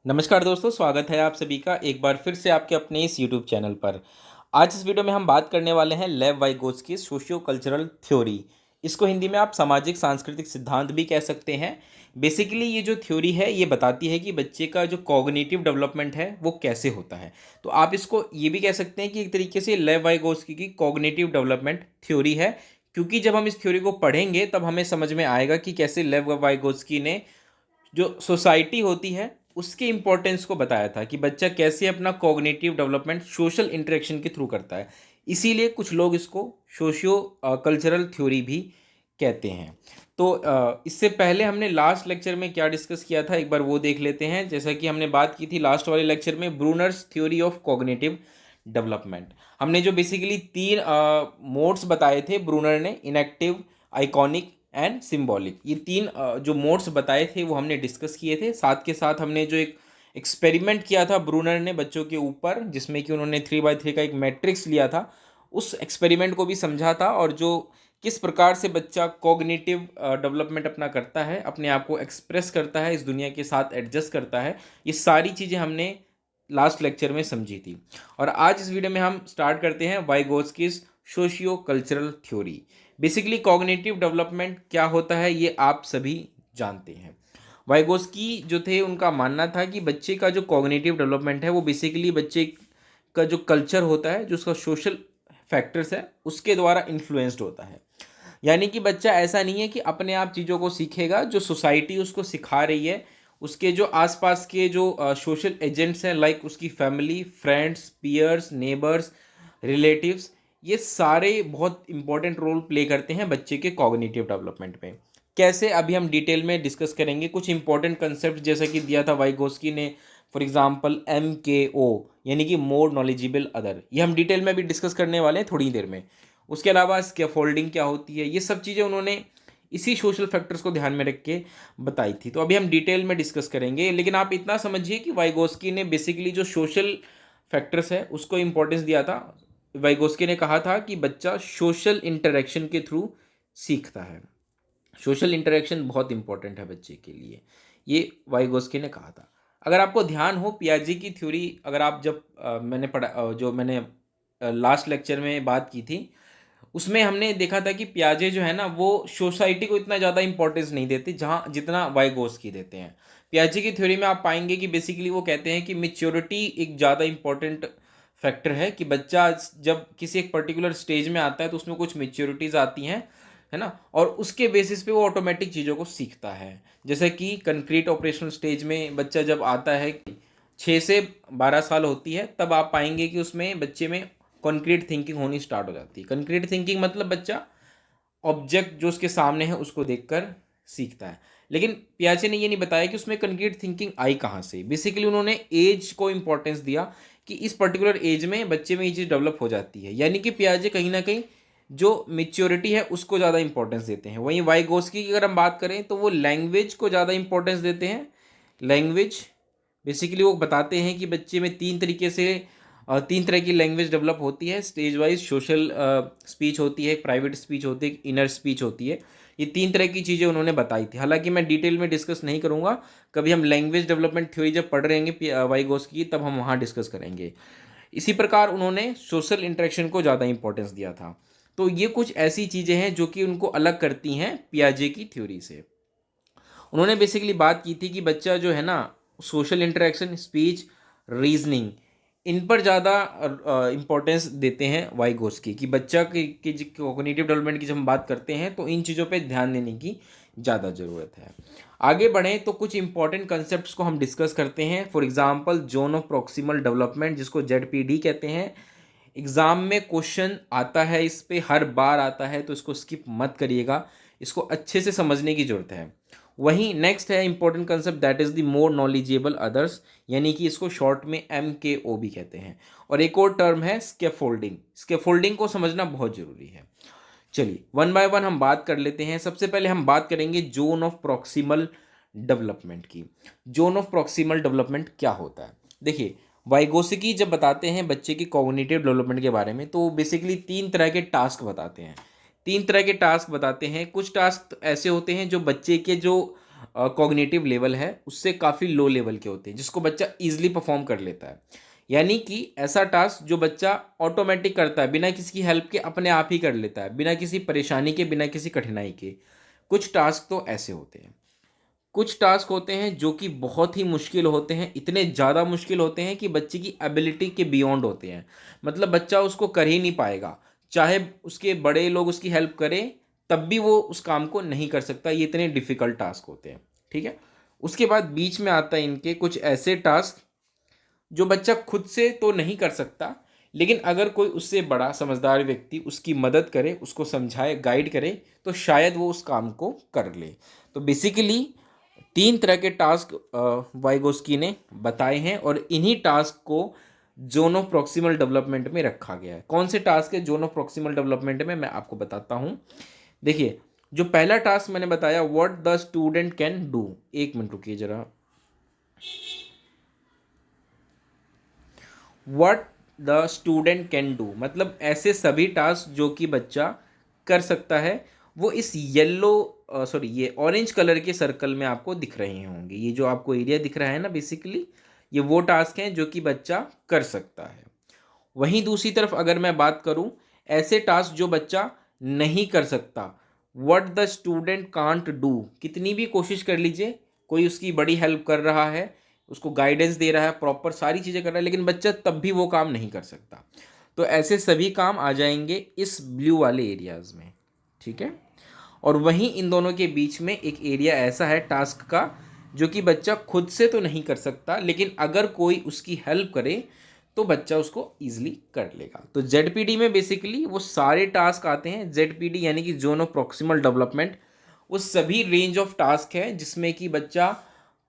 नमस्कार दोस्तों, स्वागत है आप सभी का एक बार फिर से आपके अपने इस यूट्यूब चैनल पर। आज इस वीडियो में हम बात करने वाले हैं लेव वाइगोत्स्की सोशियो कल्चरल थ्योरी। इसको हिंदी में आप सामाजिक सांस्कृतिक सिद्धांत भी कह सकते हैं। बेसिकली ये जो थ्योरी है ये बताती है कि बच्चे का जो कॉग्निटिव डेवलपमेंट है वो कैसे होता है। तो आप इसको ये भी कह सकते हैं कि एक तरीके से लेव वाइगोत्स्की की कॉग्निटिव डेवलपमेंट थ्योरी है, क्योंकि जब हम इस थ्योरी को पढ़ेंगे तब हमें समझ में आएगा कि कैसे लेव वाइगोत्स्की ने जो सोसाइटी होती है उसके इम्पोर्टेंस को बताया था कि बच्चा कैसे अपना कॉग्निटिव डेवलपमेंट सोशल इंटरेक्शन के थ्रू करता है। इसीलिए कुछ लोग इसको सोशियो कल्चरल थ्योरी भी कहते हैं। तो इससे पहले हमने लास्ट लेक्चर में क्या डिस्कस किया था एक बार वो देख लेते हैं। जैसा कि हमने बात की थी लास्ट वाले लेक्चर में Brunner's theory of cognitive development. हमने जो बेसिकली तीन मोड्स बताए थे ब्रूनर ने, इनएक्टिव, आइकॉनिक एंड सिंबॉलिक, ये तीन जो मोड्स बताए थे वो हमने डिस्कस किए थे। साथ के साथ हमने जो एक एक्सपेरिमेंट किया था ब्रूनर ने बच्चों के ऊपर, जिसमें कि उन्होंने 3x3 का एक मैट्रिक्स लिया था, उस एक्सपेरिमेंट को भी समझा था। और जो किस प्रकार से बच्चा कॉग्निटिव डेवलपमेंट अपना करता है, अपने आप को एक्सप्रेस करता है, इस दुनिया के साथ एडजस्ट करता है, ये सारी चीज़ें हमने लास्ट लेक्चर में समझी थी। और आज इस वीडियो में हम स्टार्ट करते हैं Vygotsky's socio cultural theory. Basically cognitive development क्या होता है ये आप सभी जानते हैं। वाइगोस्की जो थे उनका मानना था कि बच्चे का जो कॉग्निटिव डेवलपमेंट है वो बेसिकली बच्चे का जो कल्चर होता है, जो उसका सोशल फैक्टर्स है, उसके द्वारा इन्फ्लुएंस्ड होता है। यानी कि बच्चा ऐसा नहीं है कि अपने आप चीज़ों को सीखेगा, जो सोसाइटी उसको सिखा रही है, उसके जो आसपास के जो सोशल एजेंट्स हैं, लाइक उसकी family, friends, peers, neighbours, relatives, ये सारे बहुत इंपॉर्टेंट रोल प्ले करते हैं बच्चे के कॉग्निटिव डेवलपमेंट में। कैसे, अभी हम डिटेल में डिस्कस करेंगे। कुछ इंपॉर्टेंट कंसेप्ट जैसा कि दिया था वाइगोस्की ने, फॉर एग्जांपल MKO, यानी कि मोर नॉलेजेबल अदर, ये हम डिटेल में भी डिस्कस करने वाले हैं थोड़ी देर में। उसके अलावा स्कैफोल्डिंग क्या होती है, ये सब चीज़ें उन्होंने इसी सोशल फैक्टर्स को ध्यान में रख के बताई थी। तो अभी हम डिटेल में डिस्कस करेंगे, लेकिन आप इतना समझिए कि वाइगोस्की ने बेसिकली जो सोशल फैक्टर्स है उसको इम्पोर्टेंस दिया था। वाइगोस्की ने कहा था कि बच्चा सोशल इंटरेक्शन के थ्रू सीखता है। सोशल इंटरेक्शन बहुत इंपॉर्टेंट है बच्चे के लिए, ये वाइगोस्की ने कहा था। अगर आपको ध्यान हो पियाजे की थ्योरी, अगर आप जब मैंने पढ़ा जो मैंने लास्ट लेक्चर में बात की थी, उसमें हमने देखा था कि पियाजे जो है ना वो सोसाइटी को इतना ज़्यादा इंपॉर्टेंस नहीं देते जहाँ जितना वाइगोस्की देते हैं। पियाजे की थ्योरी में आप पाएंगे कि बेसिकली वो कहते हैं कि मेच्योरिटी एक ज़्यादा इंपॉर्टेंट फैक्टर है, कि बच्चा जब किसी एक पर्टिकुलर स्टेज में आता है तो उसमें कुछ मेच्योरिटीज़ आती हैं, है ना, और उसके बेसिस पे वो ऑटोमेटिक चीज़ों को सीखता है। जैसे कि कंक्रीट ऑपरेशनल स्टेज में बच्चा जब आता है, 6 से 12 साल होती है, तब आप पाएंगे कि उसमें बच्चे में कंक्रीट थिंकिंग होनी स्टार्ट हो जाती है। कंक्रीट थिंकिंग मतलब बच्चा ऑब्जेक्ट जो उसके सामने है उसको देखकर सीखता है। लेकिन पियाजे ने ये नहीं बताया कि उसमें कंक्रीट थिंकिंग आई कहाँ से। बेसिकली उन्होंने एज को इंपॉर्टेंस दिया कि इस पर्टिकुलर एज में बच्चे में ये चीज़ डेवलप हो जाती है। यानी कि पियाजे कहीं ना कहीं जो मेच्योरिटी है उसको ज़्यादा इंपॉर्टेंस देते हैं। वहीं वाइगोस्की की अगर हम बात करें तो वो लैंग्वेज को ज़्यादा इंपॉर्टेंस देते हैं। लैंग्वेज बेसिकली वो बताते हैं कि बच्चे में तीन तरह की लैंग्वेज डेवलप होती है स्टेज वाइज। सोशल स्पीच होती है, एक प्राइवेट स्पीच होती है, एक इनर स्पीच होती है। ये तीन तरह की चीज़ें उन्होंने बताई थी। हालांकि मैं डिटेल में डिस्कस नहीं करूंगा, कभी हम लैंग्वेज डेवलपमेंट थ्योरी जब पढ़ रहेंगे वाइगोस्की की तब हम वहाँ डिस्कस करेंगे। इसी प्रकार उन्होंने सोशल इंटरेक्शन को ज़्यादा इंपॉर्टेंस दिया था। तो ये कुछ ऐसी चीज़ें हैं जो कि उनको अलग करती हैं पियाजे की थ्योरी से। उन्होंने बेसिकली बात की थी कि बच्चा जो है ना सोशल इंटरेक्शन, स्पीच, रीजनिंग, इन पर ज़्यादा इम्पोर्टेंस देते हैं वाइगोस्की, कि बच्चा की कॉग्निटिव डेवलपमेंट की जब हम बात करते हैं तो इन चीज़ों पे ध्यान देने की ज़्यादा ज़रूरत है। आगे बढ़ें तो कुछ इंपॉर्टेंट कंसेप्ट्स को हम डिस्कस करते हैं। For example zone of proximal development, जिसको ZPD कहते हैं। एग्ज़ाम में क्वेश्चन आता है, इस पे हर बार आता है, तो इसको स्किप मत करिएगा, इसको अच्छे से समझने की ज़रूरत है। वहीं नेक्स्ट है important concept, that is the more knowledgeable others, यानी कि इसको शॉर्ट में MKO भी कहते हैं। और एक और टर्म है स्कैफोल्डिंग। स्कैफोल्डिंग को समझना बहुत ज़रूरी है। चलिए वन बाय वन हम बात कर लेते हैं। सबसे पहले हम बात करेंगे जोन ऑफ प्रॉक्सिमल डेवलपमेंट की। जोन ऑफ प्रॉक्सिमल डेवलपमेंट क्या होता है? देखिए, वाइगोस्की जब बताते हैं बच्चे की कॉग्निटिव डेवलपमेंट के बारे में तो बेसिकली तीन तरह के टास्क बताते हैं। कुछ टास्क ऐसे होते हैं जो बच्चे के जो कॉग्निटिव लेवल है उससे काफ़ी लो लेवल के होते हैं, जिसको बच्चा ईजिली परफॉर्म कर लेता है। यानी कि ऐसा टास्क जो बच्चा ऑटोमेटिक करता है, बिना किसी की हेल्प के अपने आप ही कर लेता है, बिना किसी परेशानी के, बिना किसी कठिनाई के। कुछ टास्क तो ऐसे होते हैं। कुछ टास्क होते हैं जो कि बहुत ही मुश्किल होते हैं, इतने ज़्यादा मुश्किल होते हैं कि बच्चे की एबिलिटी के बियॉन्ड होते हैं। मतलब बच्चा उसको कर ही नहीं पाएगा, चाहे उसके बड़े लोग उसकी हेल्प करें तब भी वो उस काम को नहीं कर सकता। ये इतने डिफ़िकल्ट टास्क होते हैं, ठीक है। उसके बाद बीच में आता है इनके कुछ ऐसे टास्क जो बच्चा खुद से तो नहीं कर सकता, लेकिन अगर कोई उससे बड़ा समझदार व्यक्ति उसकी मदद करे, उसको समझाए, गाइड करे, तो शायद वो उस काम को कर ले। तो बेसिकली 3 तरह के टास्क वाइगोस्की ने बताए हैं और इन्हीं टास्क को ज़ोनो प्रॉक्सिमल डेवलपमेंट में रखा गया है। कौन से टास्क है ज़ोनो प्रॉक्सिमल डेवलपमेंट में, मैं आपको बताता हूँ। देखिए, जो पहला टास्क मैंने बताया, what the student can do. एक मिनट रुकिए ज़रा। What the student can do मतलब ऐसे सभी टास्क जो कि बच्चा कर सकता है, वो इस येलो ये ऑरेंज कलर के सर्कल में आपको दिख रहे होंगे। ये जो आपको एरिया दिख रहा है ना, बेसिकली ये वो टास्क हैं जो कि बच्चा कर सकता है। वहीं दूसरी तरफ अगर मैं बात करूं, ऐसे टास्क जो बच्चा नहीं कर सकता, what the student can't do, कितनी भी कोशिश कर लीजिए, कोई उसकी बड़ी हेल्प कर रहा है, उसको गाइडेंस दे रहा है, प्रॉपर सारी चीज़ें कर रहा है, लेकिन बच्चा तब भी वो काम नहीं कर सकता। तो ऐसे सभी काम आ जाएंगे इस ब्लू वाले एरियाज में, ठीक है। और वहीं इन दोनों के बीच में एक एरिया ऐसा है टास्क का जो कि बच्चा खुद से तो नहीं कर सकता, लेकिन अगर कोई उसकी हेल्प करे तो बच्चा उसको ईजिली कर लेगा। तो जेडपीडी में बेसिकली वो सारे टास्क आते हैं। जेडपीडी यानी कि जोन ऑफ प्रॉक्सिमल डेवलपमेंट, वो सभी रेंज ऑफ टास्क है जिसमें कि बच्चा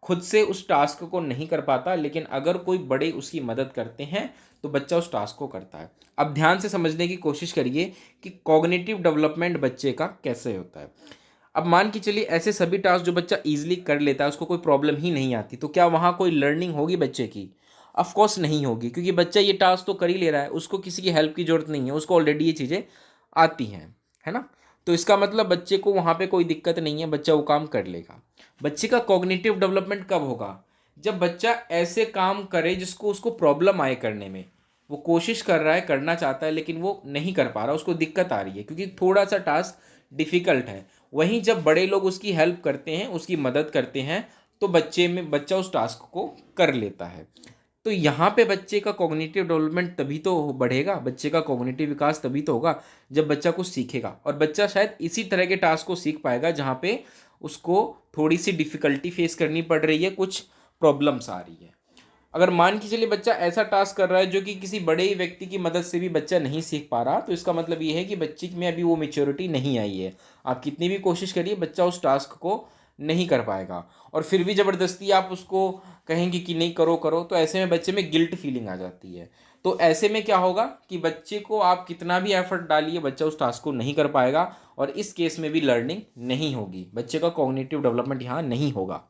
खुद से उस टास्क को नहीं कर पाता, लेकिन अगर कोई बड़े उसकी मदद करते हैं तो बच्चा उस टास्क को करता है। अब ध्यान से समझने की कोशिश करिए कि कॉग्निटिव डेवलपमेंट बच्चे का कैसे होता है। अब मान के चलिए ऐसे सभी टास्क जो बच्चा ईजिली कर लेता है, उसको कोई प्रॉब्लम ही नहीं आती, तो क्या वहाँ कोई लर्निंग होगी बच्चे की? ऑफ कोर्स नहीं होगी, क्योंकि बच्चा ये टास्क तो कर ही ले रहा है, उसको किसी की हेल्प की जरूरत नहीं है, उसको ऑलरेडी ये चीज़ें आती हैं, है ना। तो इसका मतलब बच्चे को वहाँ पे कोई दिक्कत नहीं है, बच्चा वो काम कर लेगा। बच्चे का कॉग्निटिव डेवलपमेंट कब होगा? जब बच्चा ऐसे काम करे जिसको उसको प्रॉब्लम आए करने में। वो कोशिश कर रहा है, करना चाहता है, लेकिन वो नहीं कर पा रहा, उसको दिक्कत आ रही है क्योंकि थोड़ा सा टास्क डिफ़िकल्ट है। वहीं जब बड़े लोग उसकी हेल्प करते हैं, उसकी मदद करते हैं, तो बच्चा उस टास्क को कर लेता है। तो यहाँ पे बच्चे का कॉग्निटिव डेवलपमेंट तभी तो बढ़ेगा, बच्चे का कॉग्निटिव विकास तभी तो होगा जब बच्चा कुछ सीखेगा। और बच्चा शायद इसी तरह के टास्क को सीख पाएगा जहाँ पे उसको थोड़ी सी डिफ़िकल्टी फेस करनी पड़ रही है, कुछ प्रॉब्लम्स आ रही है। अगर मान के चलिए बच्चा ऐसा टास्क कर रहा है जो कि किसी बड़े ही व्यक्ति की मदद से भी बच्चा नहीं सीख पा रहा, तो इसका मतलब ये है कि बच्चे में अभी वो मेच्योरिटी नहीं आई है। आप कितनी भी कोशिश करिए, बच्चा उस टास्क को नहीं कर पाएगा। और फिर भी ज़बरदस्ती आप उसको कहेंगे कि नहीं करो करो, तो ऐसे में बच्चे में गिल्ट फीलिंग आ जाती है। तो ऐसे में क्या होगा कि बच्चे को आप कितना भी एफर्ट डालिए, बच्चा उस टास्क को नहीं कर पाएगा, और इस केस में भी लर्निंग नहीं होगी, बच्चे का कॉग्निटिव डेवलपमेंट यहाँ नहीं होगा।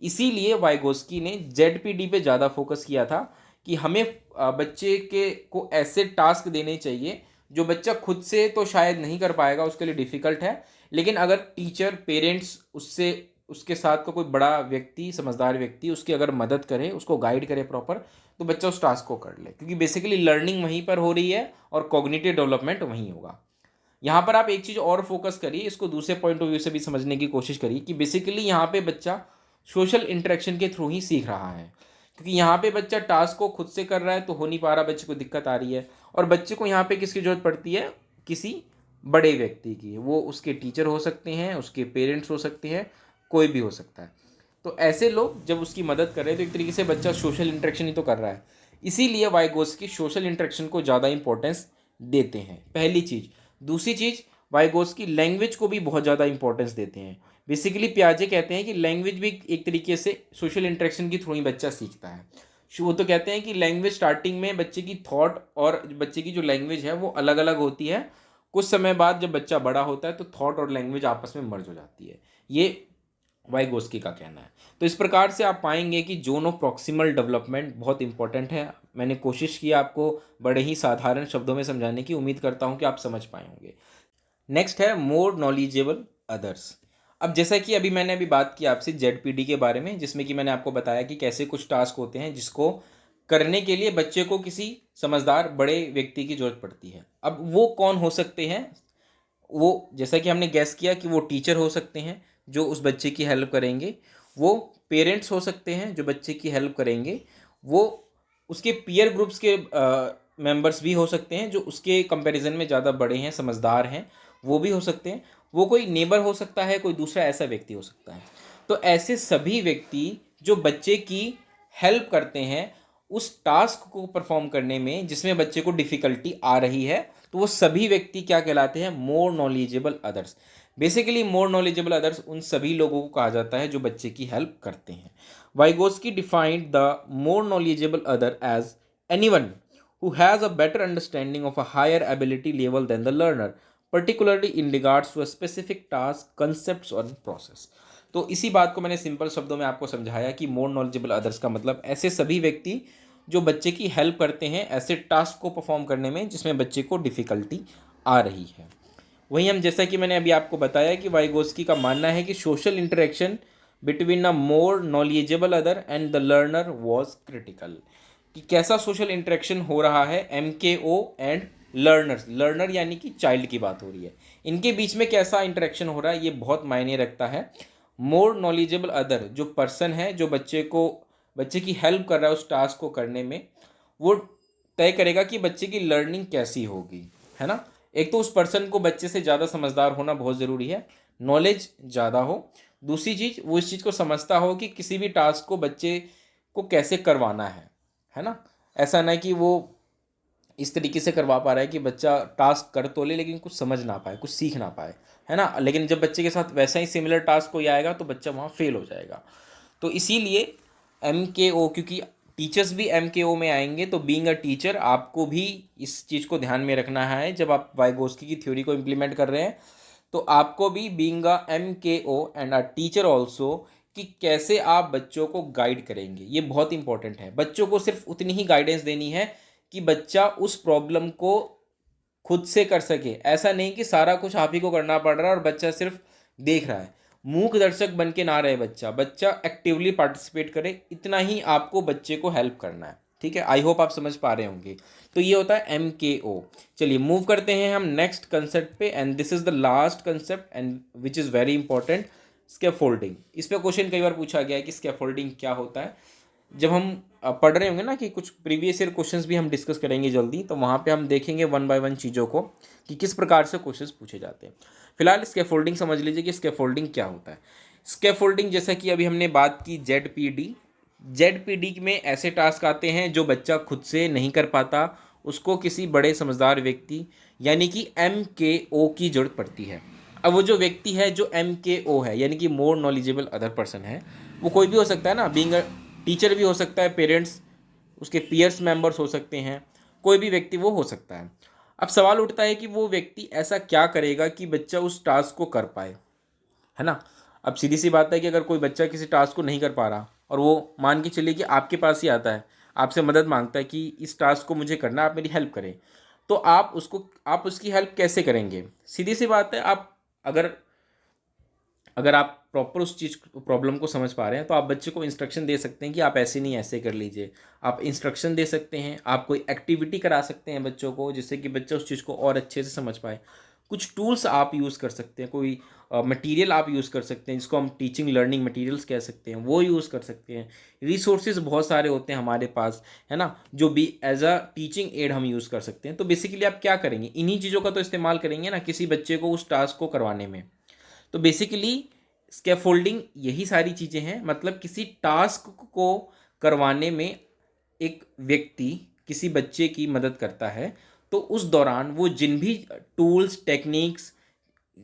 इसीलिए वाइगोस्की ने जेडपीडी पे ज़्यादा फोकस किया था कि हमें बच्चे के को ऐसे टास्क देने चाहिए जो बच्चा खुद से तो शायद नहीं कर पाएगा, उसके लिए डिफ़िकल्ट है, लेकिन अगर टीचर, पेरेंट्स, उससे उसके साथ का कोई बड़ा व्यक्ति, समझदार व्यक्ति उसकी अगर मदद करे, उसको गाइड करे प्रॉपर, तो बच्चा उस टास्क को कर ले, क्योंकि बेसिकली लर्निंग वहीं पर हो रही है और कॉग्निटिव डेवलपमेंट वहीं होगा। यहाँ पर आप एक चीज़ और फोकस करिए, इसको दूसरे पॉइंट ऑफ व्यू से भी समझने की कोशिश करिए कि बेसिकली यहाँ पे बच्चा सोशल इंटरेक्शन के थ्रू ही सीख रहा है, क्योंकि यहाँ पे बच्चा टास्क को खुद से कर रहा है तो हो नहीं पा रहा, बच्चे को दिक्कत आ रही है। और बच्चे को यहाँ पे किसकी ज़रूरत पड़ती है? किसी बड़े व्यक्ति की। वो उसके टीचर हो सकते हैं, उसके पेरेंट्स हो सकते हैं, कोई भी हो सकता है। तो ऐसे लोग जब उसकी मदद कर रहे हैं तो एक तरीके से बच्चा सोशल इंटरेक्शन ही तो कर रहा है। इसीलिए वाइगोस्की सोशल इंटरेक्शन को ज़्यादा इंपॉर्टेंस देते हैं, पहली चीज़। दूसरी चीज़, वाइगोस्की लैंग्वेज को भी बहुत ज़्यादा इंपॉर्टेंस देते हैं। बेसिकली पियाजे कहते हैं कि लैंग्वेज भी एक तरीके से सोशल इंटरेक्शन के थ्रू ही बच्चा सीखता है। वो तो कहते हैं कि लैंग्वेज स्टार्टिंग में बच्चे की थॉट और बच्चे की जो लैंग्वेज है वो अलग अलग होती है। कुछ समय बाद जब बच्चा बड़ा होता है तो थॉट और लैंग्वेज आपस में मर्ज हो जाती है। ये वाइगोस्की का कहना है। तो इस प्रकार से आप पाएंगे कि जोन ऑफ प्रॉक्सिमल डेवलपमेंट बहुत इंपॉर्टेंट है। मैंने कोशिश की आपको बड़े ही साधारण शब्दों में समझाने की, उम्मीद करता हूँ कि आप समझ पाए होंगे। नेक्स्ट है मोर नॉलेजेबल अदर्स। अब जैसा कि अभी मैंने बात की आपसे जेडपीडी के बारे में, जिसमें कि मैंने आपको बताया कि कैसे कुछ टास्क होते हैं जिसको करने के लिए बच्चे को किसी समझदार बड़े व्यक्ति की ज़रूरत पड़ती है। अब वो कौन हो सकते हैं? वो जैसा कि हमने गैस किया कि वो टीचर हो सकते हैं जो उस बच्चे की हेल्प करेंगे, वो पेरेंट्स हो सकते हैं जो बच्चे की हेल्प करेंगे, वो उसके पीयर ग्रुप्स के मेंबर्स भी हो सकते हैं जो उसके कंपैरिजन में ज़्यादा बड़े हैं, समझदार हैं, वो भी हो सकते हैं, वो कोई नेबर हो सकता है, कोई दूसरा ऐसा व्यक्ति हो सकता है। तो ऐसे सभी व्यक्ति जो बच्चे की हेल्प करते हैं उस टास्क को परफॉर्म करने में जिसमें बच्चे को डिफ़िकल्टी आ रही है, तो वो सभी व्यक्ति क्या कहलाते हैं? More knowledgeable others. Basically more knowledgeable others उन सभी लोगों को कहा जाता है जो बच्चे की हेल्प करते हैं। Vygotsky defined the more knowledgeable other as anyone who has a better understanding of a higher ability level than the learner, particularly in regards to a specific task, concepts or process. तो इसी बात को मैंने simple शब्दों में आपको समझाया कि मोर नॉलेजेबल अदर्स का मतलब ऐसे सभी व्यक्ति जो बच्चे की हेल्प करते हैं ऐसे टास्क को परफॉर्म करने में जिसमें बच्चे को डिफ़िकल्टी आ रही है। वहीं हम जैसा कि मैंने अभी आपको बताया कि वाइगोस्की का मानना है कि social interaction between a more knowledgeable other and the learner was critical, कि कैसा सोशल इंटरेक्शन हो रहा है M K O and learners, learner यानी कि चाइल्ड की बात हो रही है, इनके बीच में कैसा इंटरेक्शन हो रहा है ये बहुत मायने रखता है। मोर नॉलेजेबल अदर जो पर्सन है जो बच्चे की हेल्प कर रहा है उस टास्क को करने में, वो तय करेगा कि बच्चे की लर्निंग कैसी होगी, है ना। एक तो उस पर्सन को बच्चे से ज़्यादा समझदार होना बहुत ज़रूरी है, नॉलेज ज़्यादा हो। दूसरी चीज़ वो इस चीज़ को समझता हो कि किसी भी टास्क को बच्चे को कैसे करवाना है ना। ऐसा ना कि वो इस तरीके से करवा पा रहा है कि बच्चा टास्क कर तो ले लेकिन कुछ समझ ना पाए, कुछ सीख ना पाए, है ना। लेकिन जब बच्चे के साथ वैसा ही सिमिलर टास्क कोई आएगा तो बच्चा वहाँ फेल हो जाएगा। तो इसीलिए एम के ओ, क्योंकि टीचर्स भी एम के ओ में आएंगे, तो बीइंग अ टीचर आपको भी इस चीज़ को ध्यान में रखना है जब आप वाइगोस्की की थ्योरी को इम्प्लीमेंट कर रहे हैं। तो आपको भी being a M K O and a teacher also, कि कैसे आप बच्चों को गाइड करेंगे, ये बहुत इंपॉर्टेंट है। बच्चों को सिर्फ उतनी ही गाइडेंस देनी है कि बच्चा उस प्रॉब्लम को खुद से कर सके। ऐसा नहीं कि सारा कुछ आप ही को करना पड़ रहा है और बच्चा सिर्फ देख रहा है। मूक दर्शक बन के ना रहे बच्चा, बच्चा एक्टिवली पार्टिसिपेट करे, इतना ही आपको बच्चे को हेल्प करना है। ठीक है, आई होप आप समझ पा रहे होंगे। तो ये होता है एम के ओ। चलिए मूव करते हैं हम नेक्स्ट कंसेप्ट पे, and this is the last concept and which is very important, scaffolding. इस पे क्वेश्चन कई बार पूछा गया है कि स्कैफोल्डिंग क्या होता है। जब हम पढ़ रहे होंगे ना कि कुछ प्रीवियस ईयर क्वेश्चंस भी हम डिस्कस करेंगे जल्दी, तो वहाँ पे हम देखेंगे वन बाय वन चीज़ों को कि किस प्रकार से क्वेश्चंस पूछे जाते हैं। फिलहाल स्कैफोल्डिंग समझ लीजिए कि स्कैफोल्डिंग क्या होता है। स्कैफोल्डिंग जैसा कि अभी हमने बात की जेड पी डी में ऐसे टास्क आते हैं जो बच्चा खुद से नहीं कर पाता, उसको किसी बड़े समझदार व्यक्ति यानी कि एम के ओ की जरूरत पड़ती है। अब वो जो व्यक्ति है जो एम के ओ है यानी कि मोर नॉलेजेबल अदर पर्सन है, वो कोई भी हो सकता है ना, बीइंग टीचर भी हो सकता है, पेरेंट्स, उसके पीयर्स मेंबर्स हो सकते हैं, कोई भी व्यक्ति वो हो सकता है। अब सवाल उठता है कि वो व्यक्ति ऐसा क्या करेगा कि बच्चा उस टास्क को कर पाए, है ना। अब सीधी सी बात है कि अगर कोई बच्चा किसी टास्क को नहीं कर पा रहा और वो मान के चलिए कि आपके पास ही आता है, आपसे मदद मांगता है कि इस टास्क को मुझे करना, आप मेरी हेल्प करें, तो आप उसकी हेल्प कैसे करेंगे? सीधी सी बात है, आप अगर अगर आप प्रॉपर उस चीज़ प्रॉब्लम को समझ पा रहे हैं तो आप बच्चे को इंस्ट्रक्शन दे सकते हैं कि आप ऐसे नहीं ऐसे कर लीजिए। आप इंस्ट्रक्शन दे सकते हैं, आप कोई एक्टिविटी करा सकते हैं बच्चों को जिससे कि बच्चा उस चीज़ को और अच्छे से समझ पाए। कुछ टूल्स आप यूज़ कर सकते हैं, कोई मटेरियल आप यूज़ कर सकते हैं जिसको हम टीचिंग लर्निंग मटेरियल्स कह सकते हैं, वो यूज़ कर सकते हैं। रिसोर्सेज बहुत सारे होते हैं हमारे पास, है ना, जो भी एज अ टीचिंग एड हम यूज़ कर सकते हैं। तो बेसिकली आप क्या करेंगे, इन्हीं चीज़ों का तो इस्तेमाल करेंगे ना किसी बच्चे को उस टास्क को करवाने में। तो बेसिकली स्कैफोल्डिंग यही सारी चीज़ें हैं, मतलब किसी टास्क को करवाने में एक व्यक्ति किसी बच्चे की मदद करता है, तो उस दौरान वो जिन भी टूल्स टेक्निक्स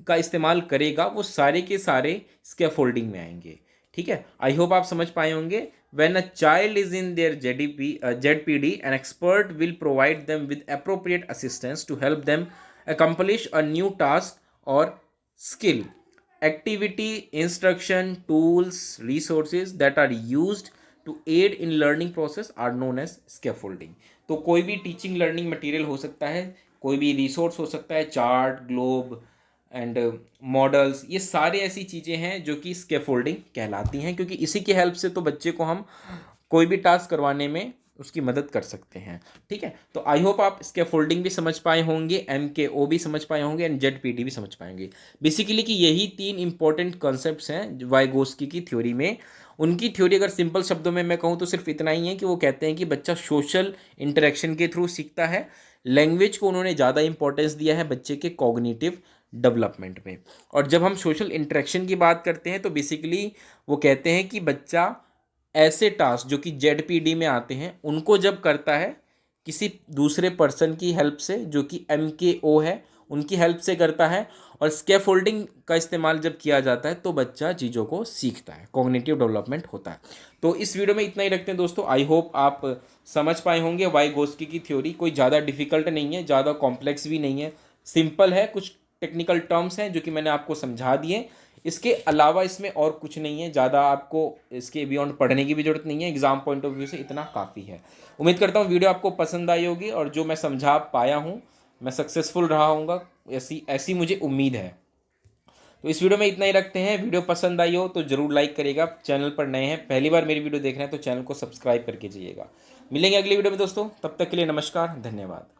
का इस्तेमाल करेगा वो सारे के सारे स्कैफोल्डिंग में आएंगे। ठीक है, आई होप आप समझ पाए होंगे। When a child is in their ZPD, an expert will provide them with appropriate assistance to help them accomplish a new task or skill. Activity, instruction, tools, resources that are used to aid in learning process are known as scaffolding. तो कोई भी teaching learning material हो सकता है, कोई भी resource हो सकता है, चार्ट, ग्लोब, एंड मॉडल्स, ये सारे ऐसी चीज़ें हैं जो कि स्कैफोल्डिंग कहलाती हैं, क्योंकि इसी की हेल्प से तो बच्चे को हम कोई भी टास्क करवाने में उसकी मदद कर सकते हैं। ठीक है, तो आई होप आप स्कैफोल्डिंग भी समझ पाए होंगे, MKO भी समझ पाए होंगे एंड ZPD भी समझ पाएंगे। बेसिकली कि यही तीन इंपॉर्टेंट कॉन्सेप्ट्स हैं वाइगोस्की की थ्योरी में। उनकी थ्योरी अगर सिंपल शब्दों में मैं कहूँ तो सिर्फ इतना ही है कि वो कहते हैं कि बच्चा सोशल इंटरेक्शन के थ्रू सीखता है। लैंग्वेज को उन्होंने ज़्यादा इंपॉर्टेंस दिया है बच्चे के कॉग्निटिव डेवलपमेंट में। और जब हम सोशल इंटरेक्शन की बात करते हैं तो बेसिकली वो कहते हैं कि बच्चा ऐसे टास्क जो कि ZPD में आते हैं उनको जब करता है किसी दूसरे पर्सन की हेल्प से, जो कि MKO है, उनकी हेल्प से करता है, और स्कैफोल्डिंग का इस्तेमाल जब किया जाता है तो बच्चा चीज़ों को सीखता है, कॉग्निटिव डेवलपमेंट होता है। तो इस वीडियो में इतना ही रखते हैं दोस्तों। आई होप आप समझ पाए होंगे वाइगोस्की की थ्योरी कोई ज़्यादा डिफिकल्ट नहीं है, ज़्यादा कॉम्प्लेक्स भी नहीं है, सिंपल है। कुछ टेक्निकल टर्म्स हैं जो कि मैंने आपको समझा दिए, इसके अलावा इसमें और कुछ नहीं है, ज़्यादा आपको इसके बियॉन्ड पढ़ने की भी ज़रूरत नहीं है। एग्जाम पॉइंट ऑफ व्यू से इतना काफ़ी है। उम्मीद करता हूँ वीडियो आपको पसंद आई होगी और जो मैं समझा पाया हूँ मैं सक्सेसफुल रहा हूँगा, ऐसी ऐसी मुझे उम्मीद है। तो इस वीडियो में इतना ही रखते हैं। वीडियो पसंद आई हो तो ज़रूर लाइक करिएगा, चैनल पर नए हैं, पहली बार मेरी वीडियो देख रहे हैं तो चैनल को सब्सक्राइब करके जाइएगा। मिलेंगे अगली वीडियो में दोस्तों, तब तक के लिए नमस्कार, धन्यवाद।